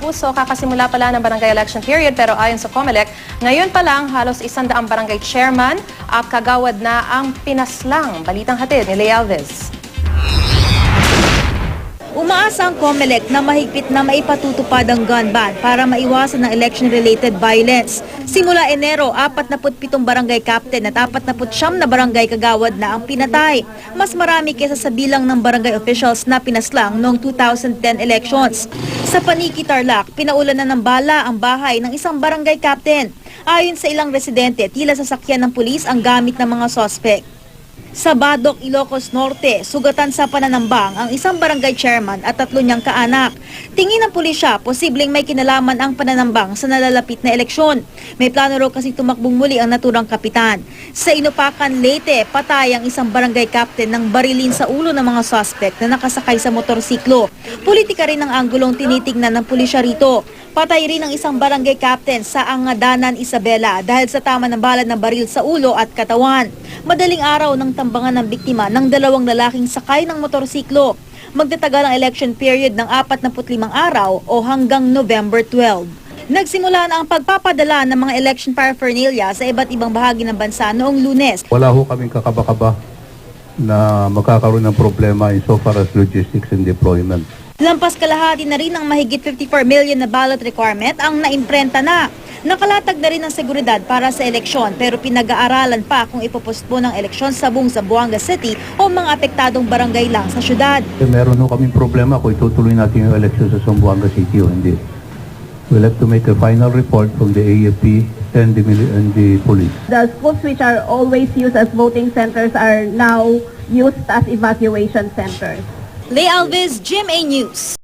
Kapuso, kakasimula pala ng barangay election period pero ayon sa COMELEC, ngayon pa lang halos 100 barangay chairman at kagawad na ang pinaslang. Balitang hatid ni Lea Alves. Umaasa ang COMELEC na mahigpit na maipatutupad ang gun ban para maiwasan ng election-related violence. Simula Enero, 47 barangay captain at 49 na barangay kagawad na ang pinatay. Mas marami kaysa sa bilang ng barangay officials na pinaslang noong 2010 elections. Sa Paniki, Tarlac, pinaulan na ng bala ang bahay ng isang barangay captain. Ayon sa ilang residente, tila sasakyan ng pulis ang gamit ng mga sospek. Sa Badok, Ilocos Norte, sugatan sa pananambang ang isang barangay chairman at 3 niyang kaanak. Tingin ng pulisya, posibleng may kinalaman ang pananambang sa nalalapit na eleksyon. May plano raw kasi tumakbong muli ang naturang kapitan. Sa Inupacan, Leyte, patay ang isang barangay captain ng barilin sa ulo ng mga suspect na nakasakay sa motorsiklo. Politika rin ang anggulong tinitingnan ng pulisya rito. Patay rin ang isang barangay captain sa Angadanan, Isabela dahil sa tama ng bala ng baril sa ulo at katawan. Madaling araw ng tambangan ng biktima ng 2 lalaking sakay ng motorsiklo. Magtatagal ang election period ng 45 araw o hanggang November 12. Nagsimula na ang pagpapadala ng mga election paraphernalia sa iba't ibang bahagi ng bansa noong Lunes. Wala ho kaming kakaba-kaba na magkakaroon ng problema insofar as logistics and deployment. Lampas kalahati na rin ang mahigit 54 million na ballot requirement ang naimprenta na. Nakalatag na rin ang seguridad para sa eleksyon pero pinag-aaralan pa kung ipopostpone ang eleksyon sa buong Zamboanga City o mga apektadong barangay lang sa syudad. Meron ho kaming problema kung itutuloy natin yung eleksyon sa Zamboanga City o hindi. We'll have to make a final report from the AFP and the police. The schools which are always used as voting centers are now used as evacuation centers. Lea Alves, GMA News.